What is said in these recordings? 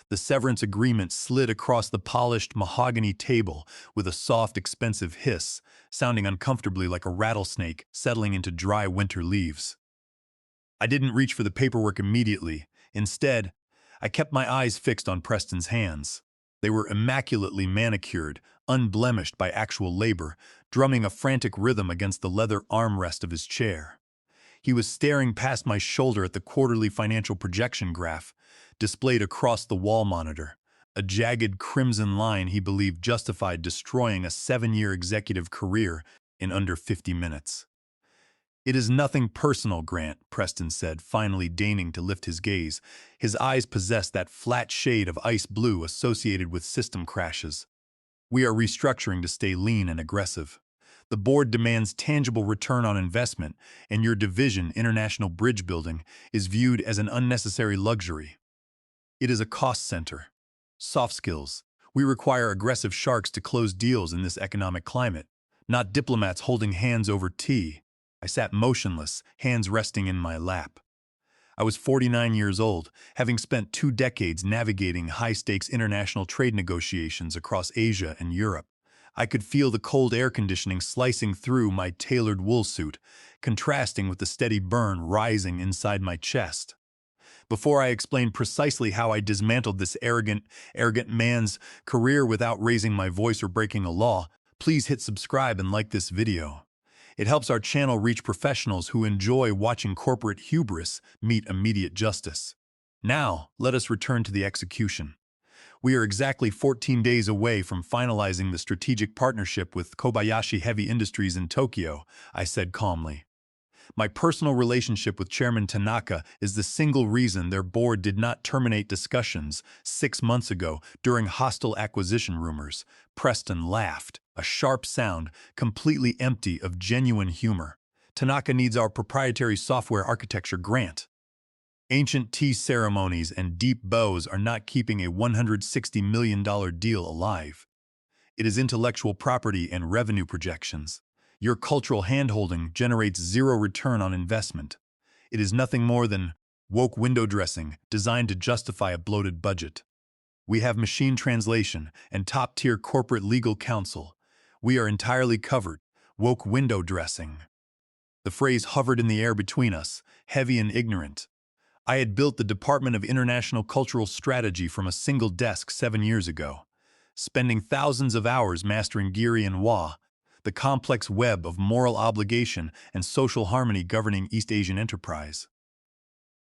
The severance agreement slid across the polished mahogany table with a soft, expensive hiss, sounding uncomfortably like a rattlesnake settling into dry winter leaves. I didn't reach for the paperwork immediately. Instead, I kept my eyes fixed on Preston's hands. They were immaculately manicured, unblemished by actual labor, drumming a frantic rhythm against the leather armrest of his chair. He was staring past my shoulder at the quarterly financial projection graph, displayed across the wall monitor, a jagged crimson line he believed justified destroying a 7-year executive career in under 50 minutes. "It is nothing personal, Grant," Preston said, finally deigning to lift his gaze. His eyes possessed that flat shade of ice blue associated with system crashes. "We are restructuring to stay lean and aggressive. The board demands tangible return on investment, and your division, international bridge building, is viewed as an unnecessary luxury. It is a cost center. Soft skills. We require aggressive sharks to close deals in this economic climate, not diplomats holding hands over tea." I sat motionless, hands resting in my lap. I was 49 years old, having spent 2 decades navigating high-stakes international trade negotiations across Asia and Europe. I could feel the cold air conditioning slicing through my tailored wool suit, contrasting with the steady burn rising inside my chest. Before I explained precisely how I dismantled this arrogant man's career without raising my voice or breaking a law, please hit subscribe and like this video. It helps our channel reach professionals who enjoy watching corporate hubris meet immediate justice. Now, let us return to the execution. We are exactly 14 days away from finalizing the strategic partnership with Kobayashi Heavy Industries in Tokyo, I said calmly. My personal relationship with Chairman Tanaka is the single reason their board did not terminate discussions 6 months ago during hostile acquisition rumors. Preston laughed, a sharp sound completely empty of genuine humor. "Tanaka needs our proprietary software architecture, Grant. Ancient tea ceremonies and deep bows are not keeping a $160 million deal alive. It is intellectual property and revenue projections. Your cultural handholding generates zero return on investment. It is nothing more than woke window dressing designed to justify a bloated budget. We have machine translation and top-tier corporate legal counsel. We are entirely covered. Woke window dressing." The phrase hovered in the air between us, heavy and ignorant. I had built the Department of International Cultural Strategy from a single desk 7 years ago, spending thousands of hours mastering Giri and Wa, the complex web of moral obligation and social harmony governing East Asian enterprise.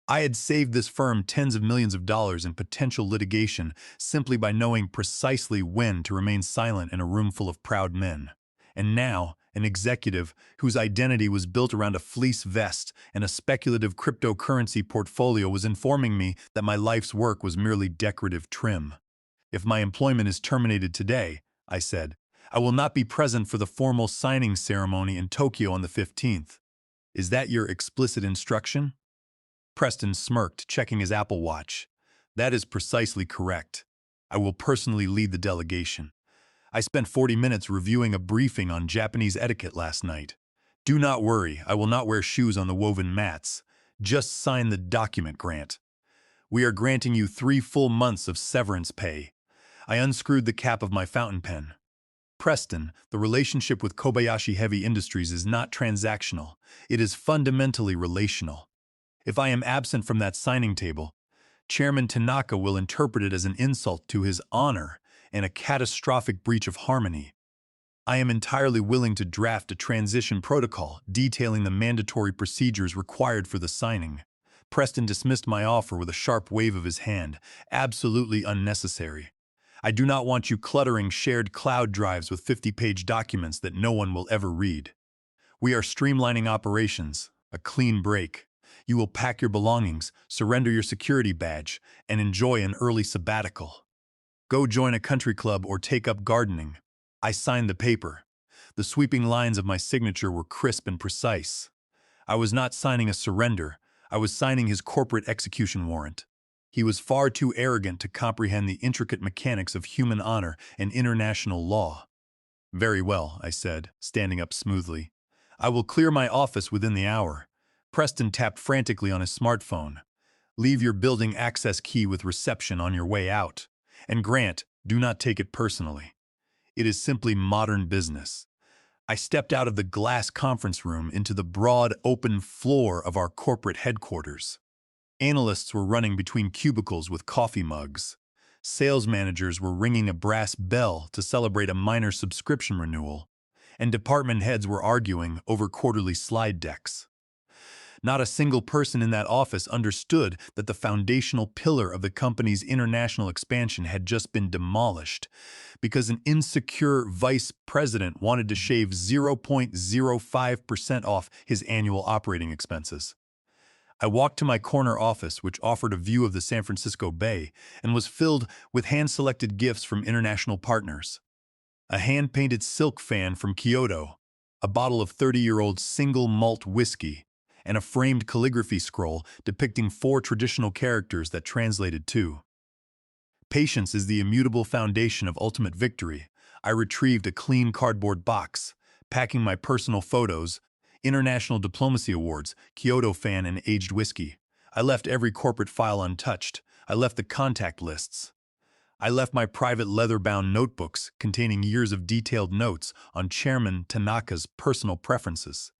I had saved this firm tens of millions of dollars in potential litigation simply by knowing precisely when to remain silent in a room full of proud men. And now, an executive whose identity was built around a fleece vest and a speculative cryptocurrency portfolio was informing me that my life's work was merely decorative trim. "If my employment is terminated today," I said, "I will not be present for the formal signing ceremony in Tokyo on the 15th. Is that your explicit instruction?" Preston smirked, checking his Apple Watch. "That is precisely correct. I will personally lead the delegation. I spent 40 minutes reviewing a briefing on Japanese etiquette last night. Do not worry, I will not wear shoes on the woven mats. Just sign the document, Grant. We are granting you 3 full months of severance pay." I unscrewed the cap of my fountain pen. "Preston, the relationship with Kobayashi Heavy Industries is not transactional. It is fundamentally relational. If I am absent from that signing table, Chairman Tanaka will interpret it as an insult to his honor and a catastrophic breach of harmony. I am entirely willing to draft a transition protocol detailing the mandatory procedures required for the signing." Preston dismissed my offer with a sharp wave of his hand. "Absolutely unnecessary. I do not want you cluttering shared cloud drives with 50-page documents that no one will ever read. We are streamlining operations, a clean break. You will pack your belongings, surrender your security badge, and enjoy an early sabbatical. Go join a country club or take up gardening." I signed the paper. The sweeping lines of my signature were crisp and precise. I was not signing a surrender. I was signing his corporate execution warrant. He was far too arrogant to comprehend the intricate mechanics of human honor and international law. "Very well," I said, standing up smoothly. "I will clear my office within the hour." Preston tapped frantically on his smartphone. Leave your building access key with reception on your way out. And Grant, do not take it personally. It is simply modern business. I stepped out of the glass conference room into the broad, open floor of our corporate headquarters. Analysts were running between cubicles with coffee mugs. Sales managers were ringing a brass bell to celebrate a minor subscription renewal. And department heads were arguing over quarterly slide decks. Not a single person in that office understood that the foundational pillar of the company's international expansion had just been demolished because an insecure vice president wanted to shave 0.05% off his annual operating expenses. I walked to my corner office, which offered a view of the San Francisco Bay and was filled with hand-selected gifts from international partners. A hand-painted silk fan from Kyoto, a bottle of 30-year-old single malt whiskey, and a framed calligraphy scroll depicting 4 traditional characters that translated to "Patience is the immutable foundation of ultimate victory." I retrieved a clean cardboard box, packing my personal photos, international diplomacy awards, Kyoto fan, and aged whiskey. I left every corporate file untouched. I left the contact lists. I left my private leather-bound notebooks containing years of detailed notes on Chairman Tanaka's personal preferences,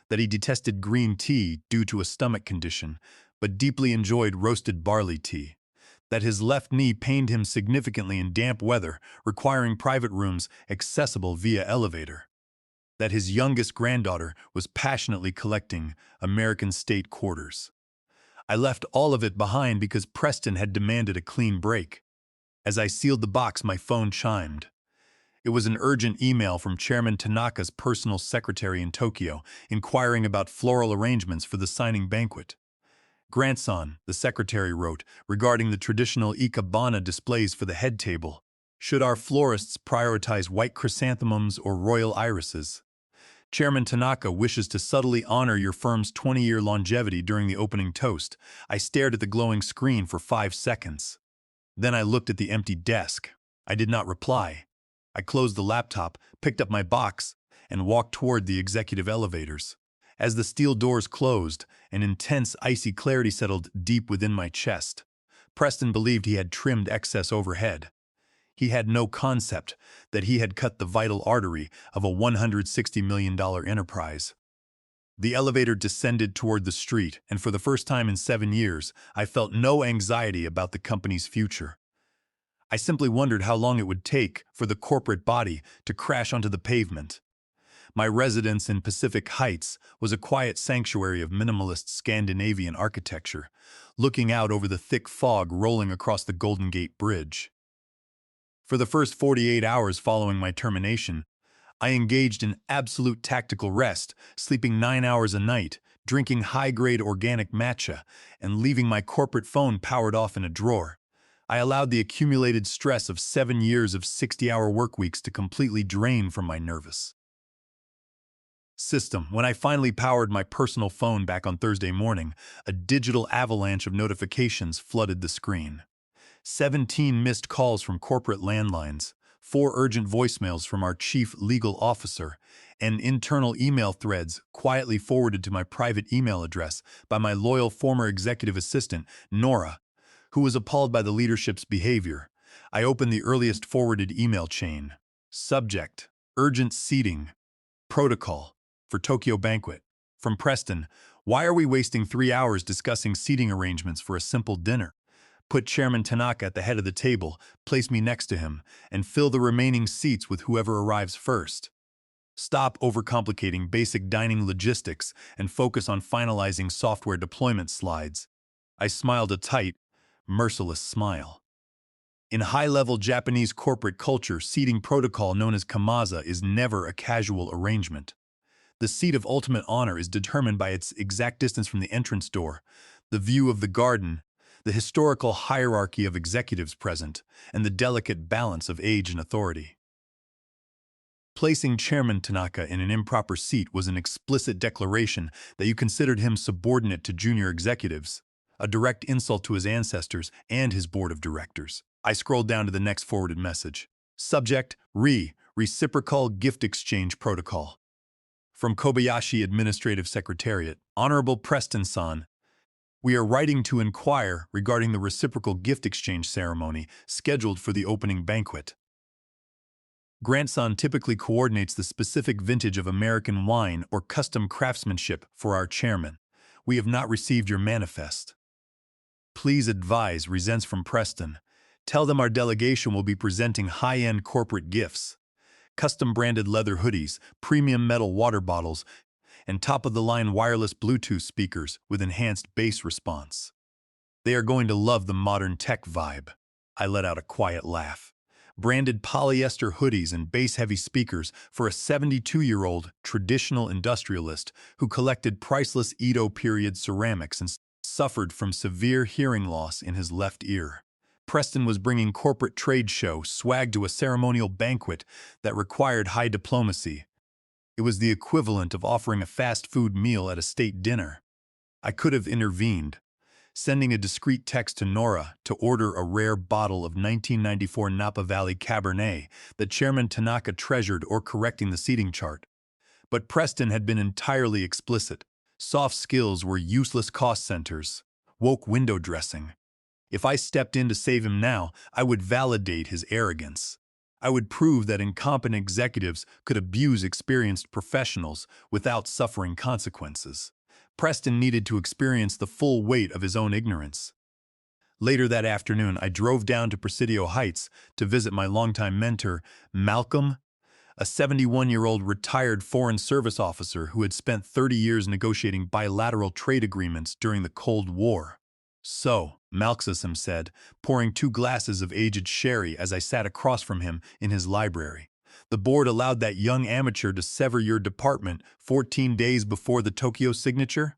that he detested green tea due to a stomach condition, but deeply enjoyed roasted barley tea, that his left knee pained him significantly in damp weather, requiring private rooms accessible via elevator, that his youngest granddaughter was passionately collecting American state quarters. I left all of it behind because Preston had demanded a clean break. As I sealed the box, my phone chimed. It was an urgent email from Chairman Tanaka's personal secretary in Tokyo, inquiring about floral arrangements for the signing banquet. "Grandson," the secretary wrote, regarding the traditional ikebana displays for the head table. "Should our florists prioritize white chrysanthemums or royal irises? Chairman Tanaka wishes to subtly honor your firm's 20-year longevity during the opening toast." I stared at the glowing screen for 5 seconds. Then I looked at the empty desk. I did not reply. I closed the laptop, picked up my box, and walked toward the executive elevators. As the steel doors closed, an intense, icy clarity settled deep within my chest. Preston believed he had trimmed excess overhead. He had no concept that he had cut the vital artery of a $160 million enterprise. The elevator descended toward the street, and for the first time in 7 years, I felt no anxiety about the company's future. I simply wondered how long it would take for the corporate body to crash onto the pavement. My residence in Pacific Heights was a quiet sanctuary of minimalist Scandinavian architecture, looking out over the thick fog rolling across the Golden Gate Bridge. For the first 48 hours following my termination, I engaged in absolute tactical rest, sleeping 9 hours a night, drinking high-grade organic matcha, and leaving my corporate phone powered off in a drawer. I allowed the accumulated stress of 7 years of 60-hour work weeks to completely drain from my nervous system. When I finally powered my personal phone back on Thursday morning, a digital avalanche of notifications flooded the screen. 17 missed calls from corporate landlines, 4 urgent voicemails from our chief legal officer, and internal email threads quietly forwarded to my private email address by my loyal former executive assistant, Nora, who was appalled by the leadership's behavior. I opened the earliest forwarded email chain. Subject: Urgent Seating. Protocol. For Tokyo Banquet. From Preston: "Why are we wasting 3 hours discussing seating arrangements for a simple dinner? Put Chairman Tanaka at the head of the table, place me next to him, and fill the remaining seats with whoever arrives first. Stop overcomplicating basic dining logistics and focus on finalizing software deployment slides." I smiled a tight, merciless smile. In high-level Japanese corporate culture, seating protocol known as kamaza is never a casual arrangement. The seat of ultimate honor is determined by its exact distance from the entrance door, the view of the garden, the historical hierarchy of executives present, and the delicate balance of age and authority. Placing Chairman Tanaka in an improper seat was an explicit declaration that you considered him subordinate to junior executives, a direct insult to his ancestors and his board of directors. I scrolled down to the next forwarded message. Subject: Reciprocal Gift Exchange Protocol. From Kobayashi Administrative Secretariat: Honorable Preston-san, We are writing to inquire regarding the reciprocal gift exchange ceremony scheduled for the opening banquet. Grandson typically coordinates the specific vintage of American wine or custom craftsmanship for our chairman. We have not received your manifest. Please advise, resents from Preston. Tell them our delegation will be presenting high-end corporate gifts. Custom-branded leather hoodies, premium metal water bottles, and top-of-the-line wireless Bluetooth speakers with enhanced bass response. They are going to love the modern tech vibe. I let out a quiet laugh. Branded polyester hoodies and bass-heavy speakers for a 72-year-old traditional industrialist who collected priceless Edo period ceramics and suffered from severe hearing loss in his left ear. Preston was bringing corporate trade show swag to a ceremonial banquet that required high diplomacy. It was the equivalent of offering a fast food meal at a state dinner. I could have intervened, sending a discreet text to Nora to order a rare bottle of 1994 Napa Valley Cabernet that Chairman Tanaka treasured, or correcting the seating chart. But Preston had been entirely explicit. Soft skills were useless cost centers. Woke window dressing. If I stepped in to save him now, I would validate his arrogance. I would prove that incompetent executives could abuse experienced professionals without suffering consequences. Preston needed to experience the full weight of his own ignorance. Later that afternoon, I drove down to Presidio Heights to visit my longtime mentor, Malcolm, a 71-year-old retired Foreign Service officer who had spent 30 years negotiating bilateral trade agreements during the Cold War. So, Malcolm said, pouring 2 glasses of aged sherry as I sat across from him in his library. The board allowed that young amateur to sever your department 14 days before the Tokyo signature?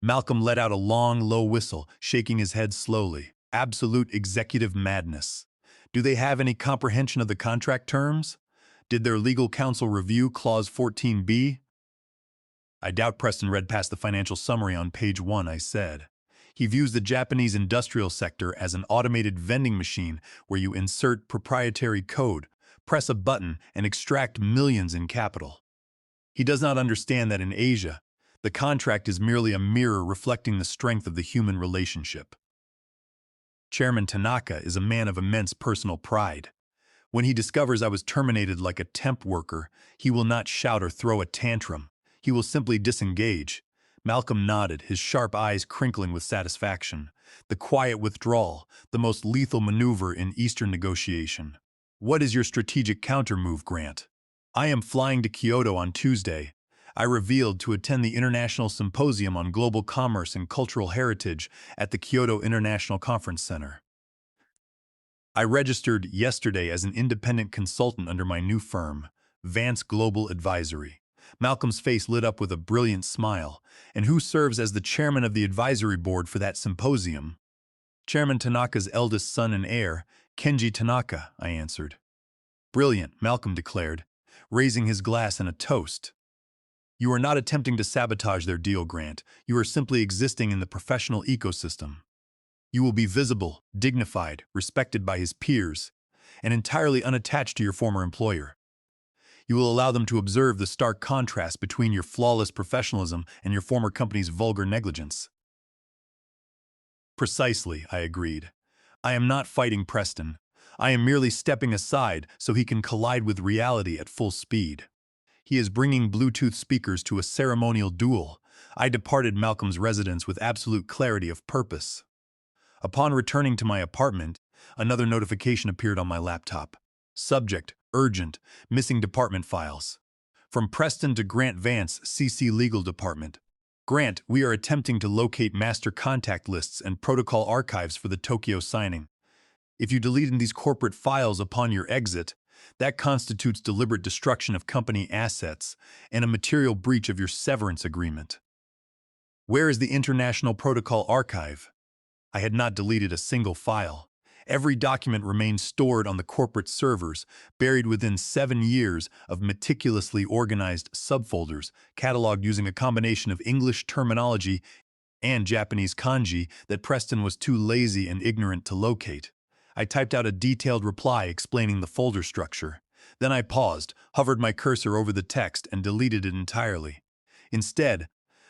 Malcolm let out a long, low whistle, shaking his head slowly. Absolute executive madness. Do they have any comprehension of the contract terms? Did their legal counsel review Clause 14b? I doubt Preston read past the financial summary on page 1, I said. He views the Japanese industrial sector as an automated vending machine where you insert proprietary code, press a button, and extract millions in capital. He does not understand that in Asia, the contract is merely a mirror reflecting the strength of the human relationship. Chairman Tanaka is a man of immense personal pride. When he discovers I was terminated like a temp worker, he will not shout or throw a tantrum. He will simply disengage. Malcolm nodded, his sharp eyes crinkling with satisfaction. The quiet withdrawal, the most lethal maneuver in Eastern negotiation. What is your strategic counter-move, Grant? I am flying to Kyoto on Tuesday. I revealed, to attend the International Symposium on Global Commerce and Cultural Heritage at the Kyoto International Conference Center. I registered yesterday as an independent consultant under my new firm, Vance Global Advisory. Malcolm's face lit up with a brilliant smile. And who serves as the chairman of the advisory board for that symposium? Chairman Tanaka's eldest son and heir, Kenji Tanaka, I answered. Brilliant, Malcolm declared, raising his glass in a toast. You are not attempting to sabotage their deal, Grant. You are simply existing in the professional ecosystem. You will be visible, dignified, respected by his peers, and entirely unattached to your former employer. You will allow them to observe the stark contrast between your flawless professionalism and your former company's vulgar negligence. Precisely, I agreed. I am not fighting Preston. I am merely stepping aside so he can collide with reality at full speed. He is bringing Bluetooth speakers to a ceremonial duel. I departed Malcolm's residence with absolute clarity of purpose. Upon returning to my apartment, another notification appeared on my laptop. Subject: urgent, missing department files. From Preston to Grant Vance, CC Legal Department. Grant, we are attempting to locate master contact lists and protocol archives for the Tokyo signing. If you delete these corporate files upon your exit, that constitutes deliberate destruction of company assets and a material breach of your severance agreement. Where is the International Protocol Archive? I had not deleted a single file. Every document remained stored on the corporate servers, buried within 7 years of meticulously organized subfolders, cataloged using a combination of English terminology and Japanese kanji that Preston was too lazy and ignorant to locate. I typed out a detailed reply explaining the folder structure. Then I paused, hovered my cursor over the text, and deleted it entirely. Instead,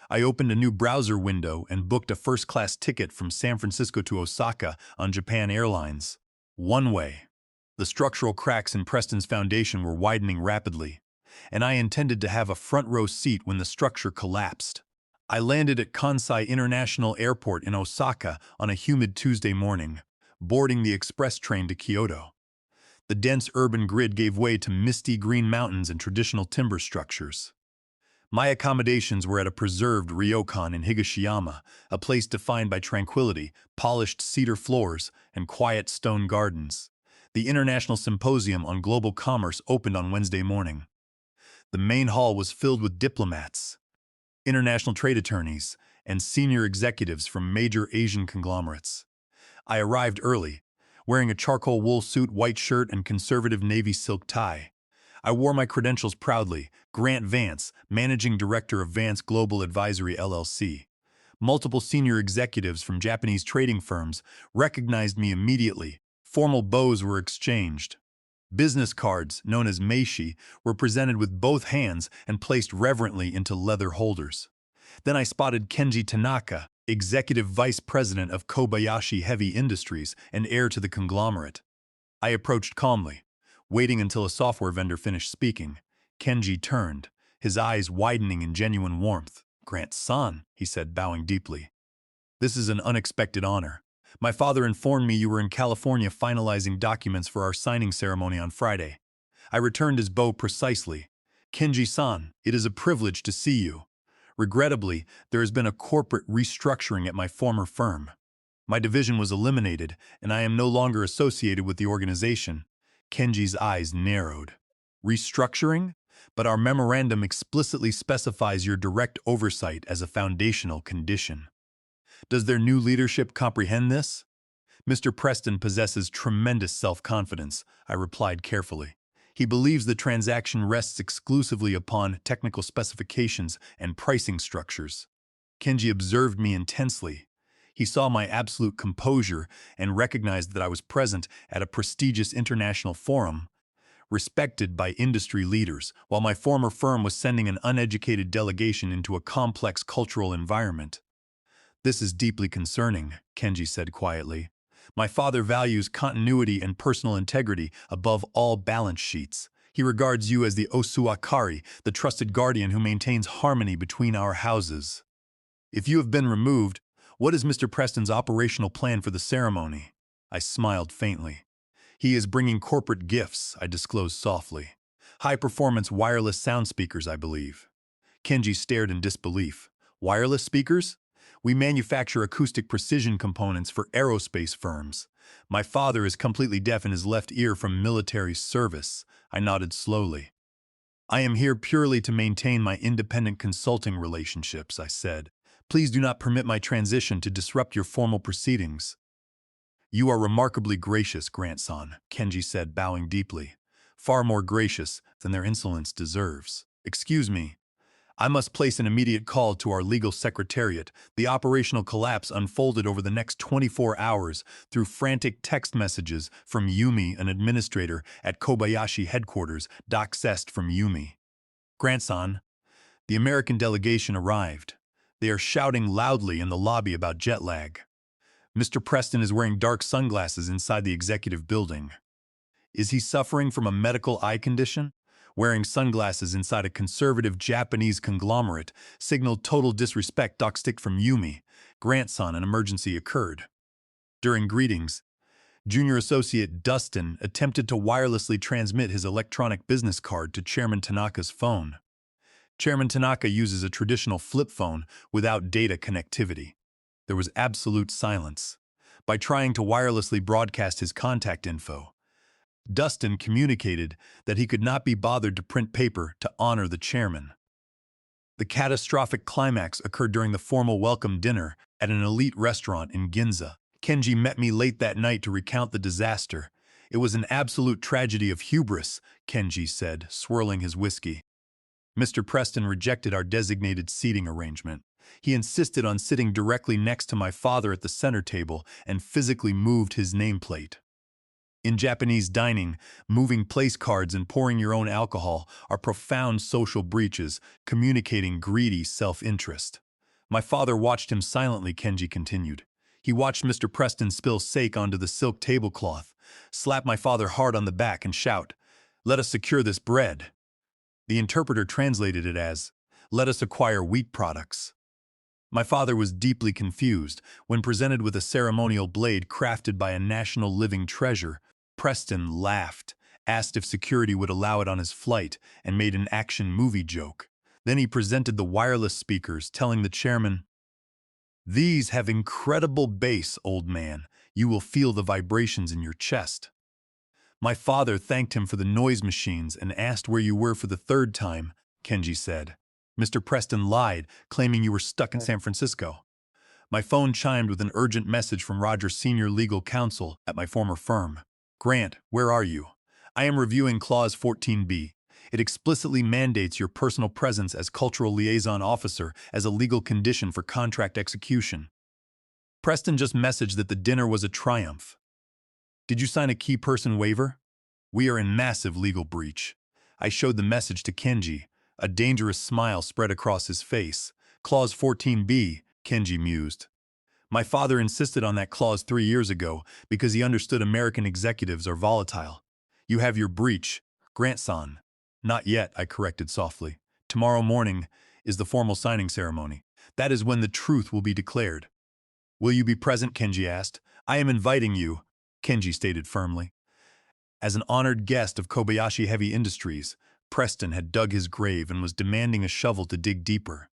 I opened a new browser window and booked a first-class ticket from San Francisco to Osaka on Japan Airlines. One way. The structural cracks in Preston's foundation were widening rapidly, and I intended to have a front-row seat when the structure collapsed. I landed at Kansai International Airport in Osaka on a humid Tuesday morning, boarding the express train to Kyoto. The dense urban grid gave way to misty green mountains and traditional timber structures. My accommodations were at a preserved ryokan in Higashiyama, a place defined by tranquility, polished cedar floors, and quiet stone gardens. The International Symposium on Global Commerce opened on Wednesday morning. The main hall was filled with diplomats, international trade attorneys, and senior executives from major Asian conglomerates. I arrived early, wearing a charcoal wool suit, white shirt, and conservative navy silk tie. I wore my credentials proudly: Grant Vance, Managing Director of Vance Global Advisory LLC. Multiple senior executives from Japanese trading firms recognized me immediately. Formal bows were exchanged. Business cards, known as meishi, were presented with both hands and placed reverently into leather holders. Then I spotted Kenji Tanaka, Executive Vice President of Kobayashi Heavy Industries and heir to the conglomerate. I approached calmly, waiting until a software vendor finished speaking. Kenji turned, his eyes widening in genuine warmth. "Grant-san," he said, bowing deeply. "This is an unexpected honor. My father informed me you were in California finalizing documents for our signing ceremony on Friday." I returned his bow precisely. "Kenji-san, it is a privilege to see you. Regrettably, there has been a corporate restructuring at my former firm. My division was eliminated, and I am no longer associated with the organization." Kenji's eyes narrowed. "Restructuring? But our memorandum explicitly specifies your direct oversight as a foundational condition. Does their new leadership comprehend this?" "Mr. Preston possesses tremendous self-confidence," I replied carefully. "He believes the transaction rests exclusively upon technical specifications and pricing structures." Kenji observed me intensely. He saw my absolute composure and recognized that I was present at a prestigious international forum, respected by industry leaders, while my former firm was sending an uneducated delegation into a complex cultural environment. "This is deeply concerning," Kenji said quietly. "My father values continuity and personal integrity above all balance sheets. He regards you as the Osuakari, the trusted guardian who maintains harmony between our houses. If you have been removed, what is Mr. Preston's operational plan for the ceremony?" I smiled faintly. "He is bringing corporate gifts," I disclosed softly. "High-performance wireless sound speakers, I believe." Kenji stared in disbelief. "Wireless speakers? We manufacture acoustic precision components for aerospace firms. My father is completely deaf in his left ear from military service." I nodded slowly. "I am here purely to maintain my independent consulting relationships," I said. "Please do not permit my transition to disrupt your formal proceedings." "You are remarkably gracious, Grant-san," Kenji said, bowing deeply. "Far more gracious than their insolence deserves. Excuse me. I must place an immediate call to our legal secretariat." The operational collapse unfolded over the next 24 hours through frantic text messages from Yumi, an administrator at Kobayashi headquarters, doxxed from Yumi. "Grant-san, the American delegation arrived. They are shouting loudly in the lobby about jet lag. Mr. Preston is wearing dark sunglasses inside the executive building. Is he suffering from a medical eye condition? Wearing sunglasses inside a conservative Japanese conglomerate signaled total disrespect." Doxstick from Yumi. "Grant-san, an emergency occurred." During greetings, Junior Associate Dustin attempted to wirelessly transmit his electronic business card to Chairman Tanaka's phone. Chairman Tanaka uses a traditional flip phone without data connectivity. There was absolute silence. By trying to wirelessly broadcast his contact info, Dustin communicated that he could not be bothered to print paper to honor the chairman. The catastrophic climax occurred during the formal welcome dinner at an elite restaurant in Ginza. Kenji met me late that night to recount the disaster. "It was an absolute tragedy of hubris," Kenji said, swirling his whiskey. "Mr. Preston rejected our designated seating arrangement. He insisted on sitting directly next to my father at the center table and physically moved his nameplate. In Japanese dining, moving place cards and pouring your own alcohol are profound social breaches, communicating greedy self-interest. My father watched him silently, Kenji continued. He watched Mr. Preston spill sake onto the silk tablecloth, slap my father hard on the back and shout, "Let us secure this bread." The interpreter translated it as, "Let us acquire wheat products." My father was deeply confused when presented with a ceremonial blade crafted by a national living treasure. Preston laughed, asked if security would allow it on his flight, and made an action movie joke. Then he presented the wireless speakers, telling the chairman, "These have incredible bass, old man. You will feel the vibrations in your chest." My father thanked him for the noise machines and asked where you were for the third time, Kenji said. Mr. Preston lied, claiming you were stuck in San Francisco. My phone chimed with an urgent message from Roger, senior legal counsel at my former firm. Grant, where are you? I am reviewing Clause 14B. It explicitly mandates your personal presence as cultural liaison officer as a legal condition for contract execution. Preston just messaged that the dinner was a triumph. Did you sign a key person waiver? We are in massive legal breach. I showed the message to Kenji. A dangerous smile spread across his face. Clause 14B, Kenji mused. My father insisted on that clause 3 years ago because he understood American executives are volatile. You have your breach, Grant-san. Not yet, I corrected softly. Tomorrow morning is the formal signing ceremony. That is when the truth will be declared. Will you be present, Kenji asked. I am inviting you, Kenji stated firmly. As an honored guest of Kobayashi Heavy Industries, Preston had dug his grave and was demanding a shovel to dig deeper.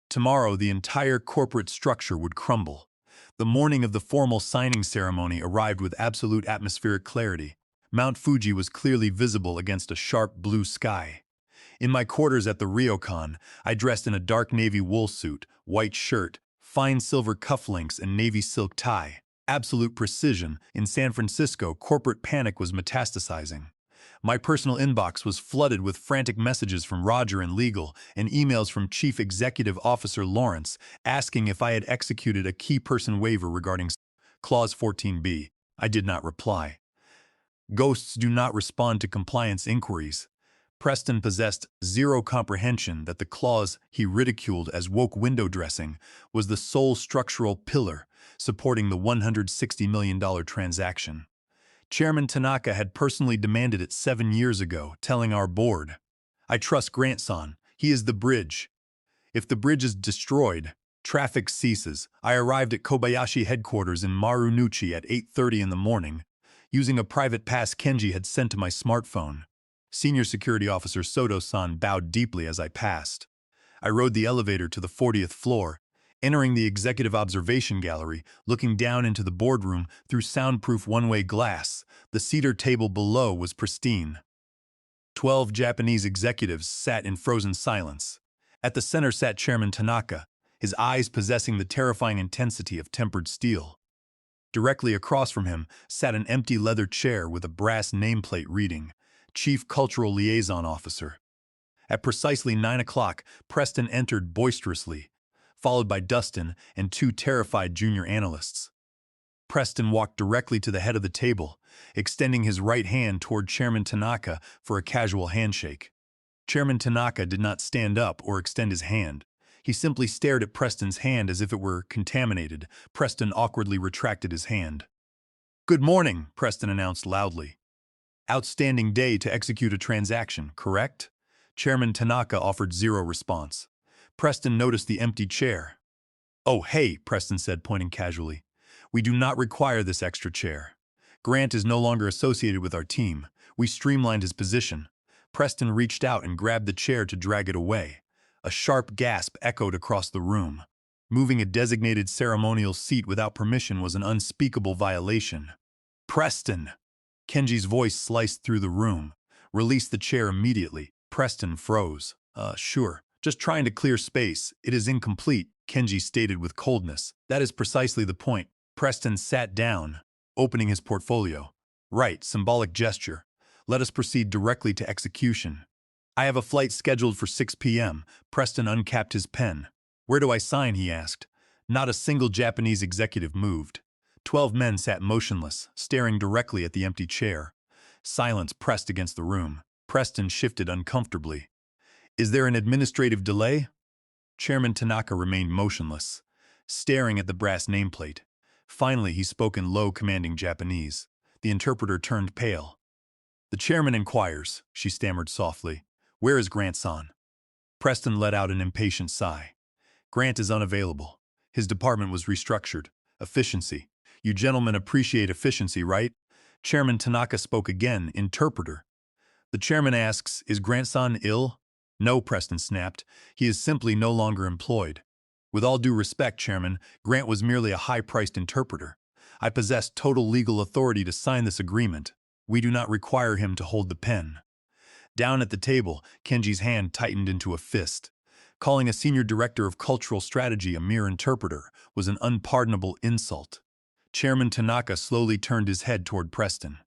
Tomorrow, the entire corporate structure would crumble. The morning of the formal signing ceremony arrived with absolute atmospheric clarity. Mount Fuji was clearly visible against a sharp blue sky. In my quarters at the Ryokan, I dressed in a dark navy wool suit, white shirt, fine silver cufflinks, and navy silk tie. Absolute precision. In San Francisco, corporate panic was metastasizing. My personal inbox was flooded with frantic messages from Roger and legal and emails from Chief Executive Officer Lawrence asking if I had executed a key person waiver regarding Clause 14B. I did not reply. Ghosts do not respond to compliance inquiries. Preston possessed zero comprehension that the clause he ridiculed as woke window dressing was the sole structural pillar supporting the $160 million transaction. Chairman Tanaka had personally demanded it 7 years ago, telling our board, I trust Grant-san. He is the bridge. If the bridge is destroyed, traffic ceases. I arrived at Kobayashi headquarters in Marunouchi at 8:30 in the morning, using a private pass Kenji had sent to my smartphone. Senior Security Officer Soto-san bowed deeply as I passed. I rode the elevator to the 40th floor, entering the executive observation gallery, looking down into the boardroom through soundproof one-way glass. The cedar table below was pristine. 12 Japanese executives sat in frozen silence. At the center sat Chairman Tanaka, his eyes possessing the terrifying intensity of tempered steel. Directly across from him sat an empty leather chair with a brass nameplate reading, Chief Cultural Liaison Officer. At precisely 9 o'clock, Preston entered boisterously, followed by Dustin and 2 terrified junior analysts. Preston walked directly to the head of the table, extending his right hand toward Chairman Tanaka for a casual handshake. Chairman Tanaka did not stand up or extend his hand. He simply stared at Preston's hand as if it were contaminated. Preston awkwardly retracted his hand. Good morning, Preston announced loudly. Outstanding day to execute a transaction, correct? Chairman Tanaka offered zero response. Preston noticed the empty chair. Oh, hey, Preston said, pointing casually. We do not require this extra chair. Grant is no longer associated with our team. We streamlined his position. Preston reached out and grabbed the chair to drag it away. A sharp gasp echoed across the room. Moving a designated ceremonial seat without permission was an unspeakable violation. Preston! Kenji's voice sliced through the room. Release the chair immediately. Preston froze. Sure. Just trying to clear space. It is incomplete, Kenji stated with coldness. That is precisely the point. Preston sat down, opening his portfolio. Right, symbolic gesture. Let us proceed directly to execution. I have a flight scheduled for 6 p.m. Preston uncapped his pen. Where do I sign, he asked. Not a single Japanese executive moved. 12 men sat motionless, staring directly at the empty chair. Silence pressed against the room. Preston shifted uncomfortably. Is there an administrative delay? Chairman Tanaka remained motionless, staring at the brass nameplate. Finally, he spoke in low, commanding Japanese. The interpreter turned pale. "The chairman inquires," she stammered softly. "Where is Grant-san?" Preston let out an impatient sigh. "Grant is unavailable. His department was restructured. Efficiency. You gentlemen appreciate efficiency, right?" Chairman Tanaka spoke again, interpreter. "The chairman asks, is Grant-san ill?" "No," Preston snapped. "He is simply no longer employed. With all due respect, Chairman, Grant was merely a high-priced interpreter. I possess total legal authority to sign this agreement. We do not require him to hold the pen." Down at the table, Kenji's hand tightened into a fist. Calling a senior director of cultural strategy a mere interpreter was an unpardonable insult. Chairman Tanaka slowly turned his head toward Preston.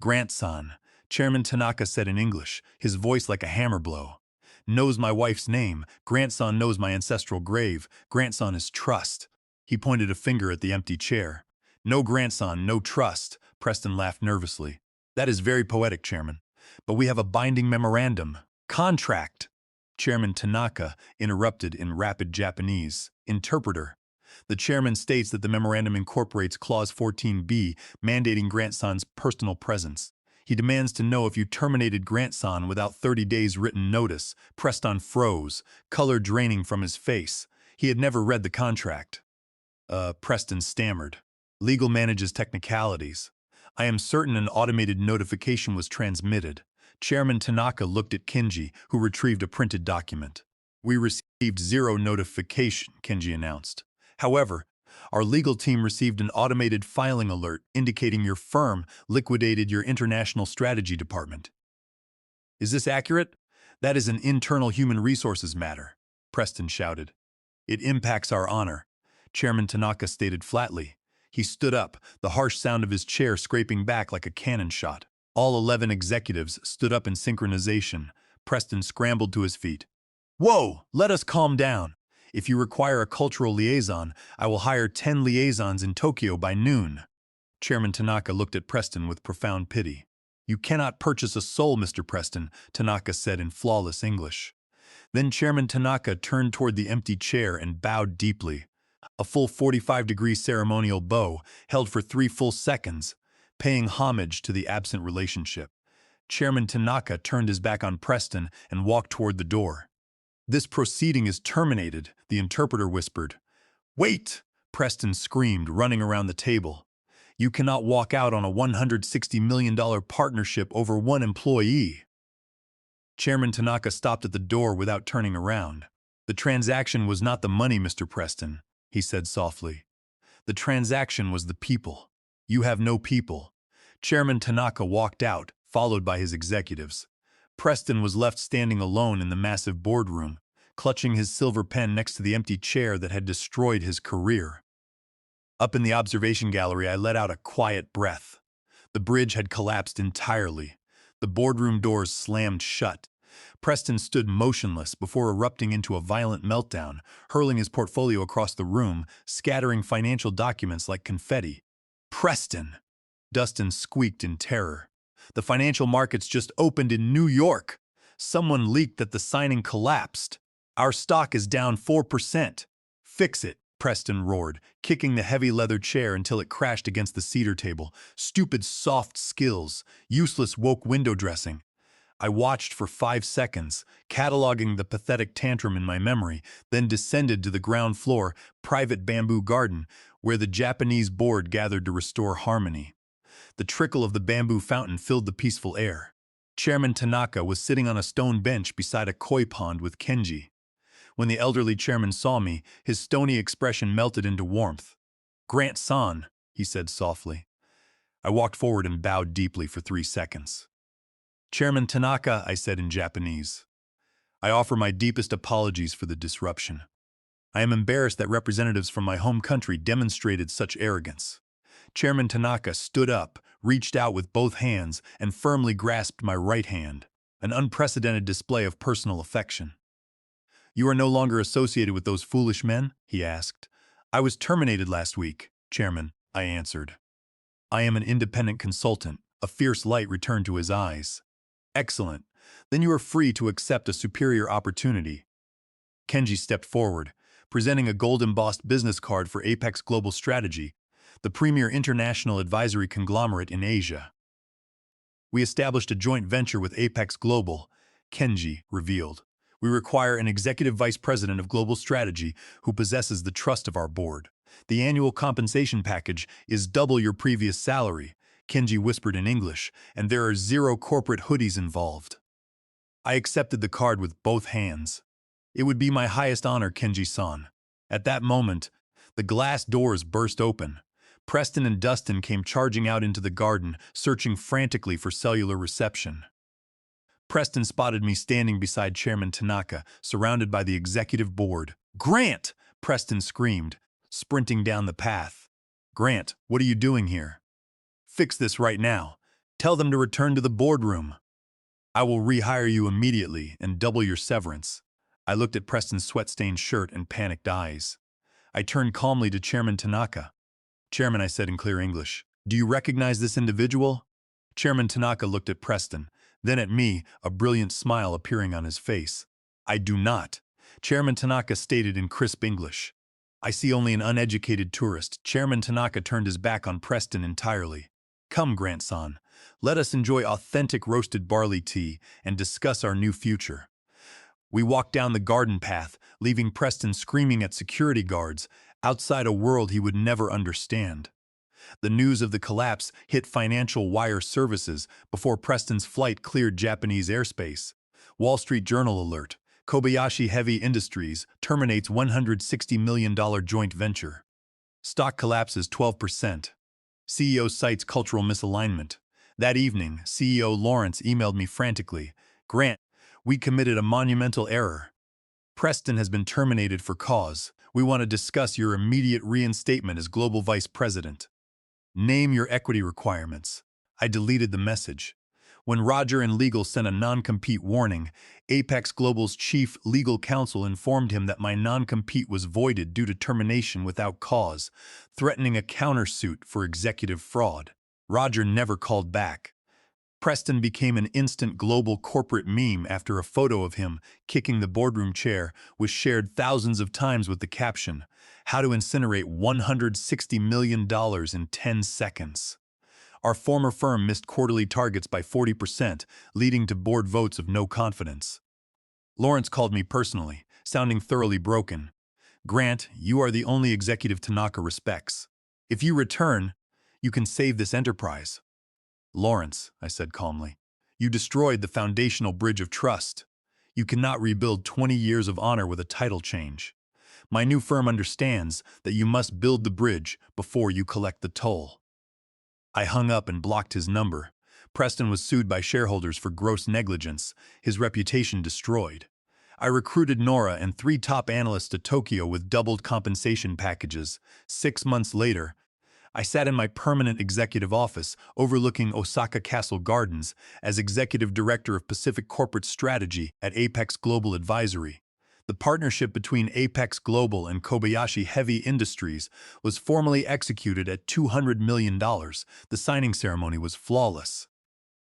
"Grant-san," Chairman Tanaka said in English, his voice like a hammer blow, "knows my wife's name. Grant-san knows my ancestral grave. Grant-san is trust." He pointed a finger at the empty chair. "No Grant-san, no trust," Preston laughed nervously. "That is very poetic, Chairman. But we have a binding memorandum. Contract." Chairman Tanaka interrupted in rapid Japanese. "Interpreter. The chairman states that the memorandum incorporates Clause 14b, mandating Grant-san's personal presence. He demands to know if you terminated Grant-san without 30 days written notice." Preston froze, color draining from his face. He had never read the contract. Preston stammered. "Legal manages technicalities. I am certain an automated notification was transmitted." Chairman Tanaka looked at Kenji, who retrieved a printed document. "We received zero notification," Kenji announced. "However, our legal team received an automated filing alert indicating your firm liquidated your international strategy department." "Is this accurate?" "That is an internal human resources matter," Preston shouted. "It impacts our honor," Chairman Tanaka stated flatly. He stood up, the harsh sound of his chair scraping back like a cannon shot. All 11 executives stood up in synchronization. Preston scrambled to his feet. "Whoa! Let us calm down. If you require a cultural liaison, I will hire 10 liaisons in Tokyo by noon." Chairman Tanaka looked at Preston with profound pity. "You cannot purchase a soul, Mr. Preston," Tanaka said in flawless English. Then Chairman Tanaka turned toward the empty chair and bowed deeply. A full 45-degree ceremonial bow held for 3 full seconds, paying homage to the absent relationship. Chairman Tanaka turned his back on Preston and walked toward the door. "This proceeding is terminated," the interpreter whispered. "Wait!" Preston screamed, running around the table. "You cannot walk out on a $160 million partnership over one employee." Chairman Tanaka stopped at the door without turning around. "The transaction was not the money, Mr. Preston," he said softly. "The transaction was the people. You have no people." Chairman Tanaka walked out, followed by his executives. Preston was left standing alone in the massive boardroom, clutching his silver pen next to the empty chair that had destroyed his career. Up in the observation gallery, I let out a quiet breath. The bridge had collapsed entirely. The boardroom doors slammed shut. Preston stood motionless before erupting into a violent meltdown, hurling his portfolio across the room, scattering financial documents like confetti. "Preston!" Dustin squeaked in terror. "The financial markets just opened in New York. Someone leaked that the signing collapsed. Our stock is down 4%. Fix it," Preston roared, kicking the heavy leather chair until it crashed against the cedar table. "Stupid soft skills, useless woke window dressing." I watched for 5 seconds, cataloging the pathetic tantrum in my memory, then descended to the ground floor, private bamboo garden, where the Japanese board gathered to restore harmony. The trickle of the bamboo fountain filled the peaceful air. Chairman Tanaka was sitting on a stone bench beside a koi pond with Kenji. When the elderly chairman saw me, his stony expression melted into warmth. "Grant-san," he said softly. I walked forward and bowed deeply for 3 seconds. "Chairman Tanaka," I said in Japanese, "I offer my deepest apologies for the disruption. I am embarrassed that representatives from my home country demonstrated such arrogance." Chairman Tanaka stood up, reached out with both hands, and firmly grasped my right hand, an unprecedented display of personal affection. "You are no longer associated with those foolish men?" he asked. "I was terminated last week, Chairman," I answered. "I am an independent consultant." A fierce light returned to his eyes. "Excellent. Then you are free to accept a superior opportunity." Kenji stepped forward, presenting a gold-embossed business card for Apex Global Strategy, the premier international advisory conglomerate in Asia. We established a joint venture with Apex Global, Kenji revealed. We require an executive vice president of global strategy who possesses the trust of our board. The annual compensation package is double your previous salary, Kenji whispered in English, and there are 0 corporate hoodies involved. I accepted the card with both hands. It would be my highest honor, Kenji-san. At that moment, the glass doors burst open. Preston and Dustin came charging out into the garden, searching frantically for cellular reception. Preston spotted me standing beside Chairman Tanaka, surrounded by the executive board. "Grant!" Preston screamed, sprinting down the path. "Grant, what are you doing here? Fix this right now. Tell them to return to the boardroom. I will rehire you immediately and double your severance." I looked at Preston's sweat-stained shirt and panicked eyes. I turned calmly to Chairman Tanaka. "Chairman," I said in clear English, "do you recognize this individual?" Chairman Tanaka looked at Preston, then at me, a brilliant smile appearing on his face. "I do not," Chairman Tanaka stated in crisp English. "I see only an uneducated tourist." Chairman Tanaka turned his back on Preston entirely. "Come, Grant-san, let us enjoy authentic roasted barley tea and discuss our new future." We walked down the garden path, leaving Preston screaming at security guards outside a world he would never understand. The news of the collapse hit Financial Wire Services before Preston's flight cleared Japanese airspace. Wall Street Journal alert: Kobayashi Heavy Industries terminates $160 million joint venture. Stock collapses 12%. CEO cites cultural misalignment. That evening, CEO Lawrence emailed me frantically. "Grant, we committed a monumental error. Preston has been terminated for cause. We want to discuss your immediate reinstatement as global vice president. Name your equity requirements." I deleted the message. When Roger and Legal sent a non-compete warning, Apex Global's chief legal counsel informed him that my non-compete was voided due to termination without cause, threatening a countersuit for executive fraud. Roger never called back. Preston became an instant global corporate meme after a photo of him kicking the boardroom chair was shared thousands of times with the caption, "How to incinerate $160 million in 10 seconds." Our former firm missed quarterly targets by 40%, leading to board votes of no confidence. Lawrence called me personally, sounding thoroughly broken. "Grant, you are the only executive Tanaka respects. If you return, you can save this enterprise." "Lawrence," I said calmly, "you destroyed the foundational bridge of trust. You cannot rebuild 20 years of honor with a title change. My new firm understands that you must build the bridge before you collect the toll." I hung up and blocked his number. Preston was sued by shareholders for gross negligence, his reputation destroyed. I recruited Nora and 3 top analysts to Tokyo with doubled compensation packages. 6 months later, I sat in my permanent executive office overlooking Osaka Castle Gardens as Executive Director of Pacific Corporate Strategy at Apex Global Advisory. The partnership between Apex Global and Kobayashi Heavy Industries was formally executed at $200 million. The signing ceremony was flawless.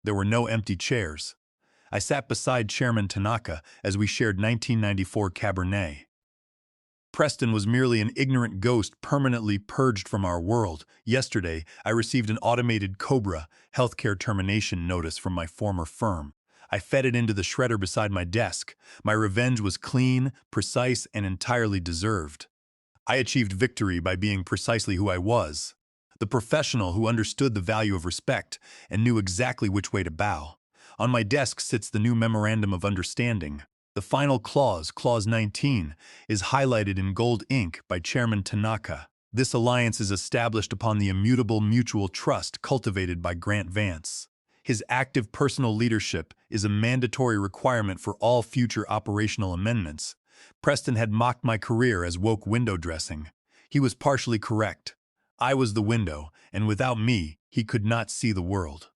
There were no empty chairs. I sat beside Chairman Tanaka as we shared 1994 Cabernet. Preston was merely an ignorant ghost permanently purged from our world. Yesterday, I received an automated COBRA healthcare termination notice from my former firm. I fed it into the shredder beside my desk. My revenge was clean, precise, and entirely deserved. I achieved victory by being precisely who I was, the professional who understood the value of respect and knew exactly which way to bow. On my desk sits the new Memorandum of Understanding. The final clause, Clause 19, is highlighted in gold ink by Chairman Tanaka. This alliance is established upon the immutable mutual trust cultivated by Grant Vance. His active personal leadership is a mandatory requirement for all future operational amendments. Preston had mocked my career as woke window dressing. He was partially correct. I was the window, and without me, he could not see the world.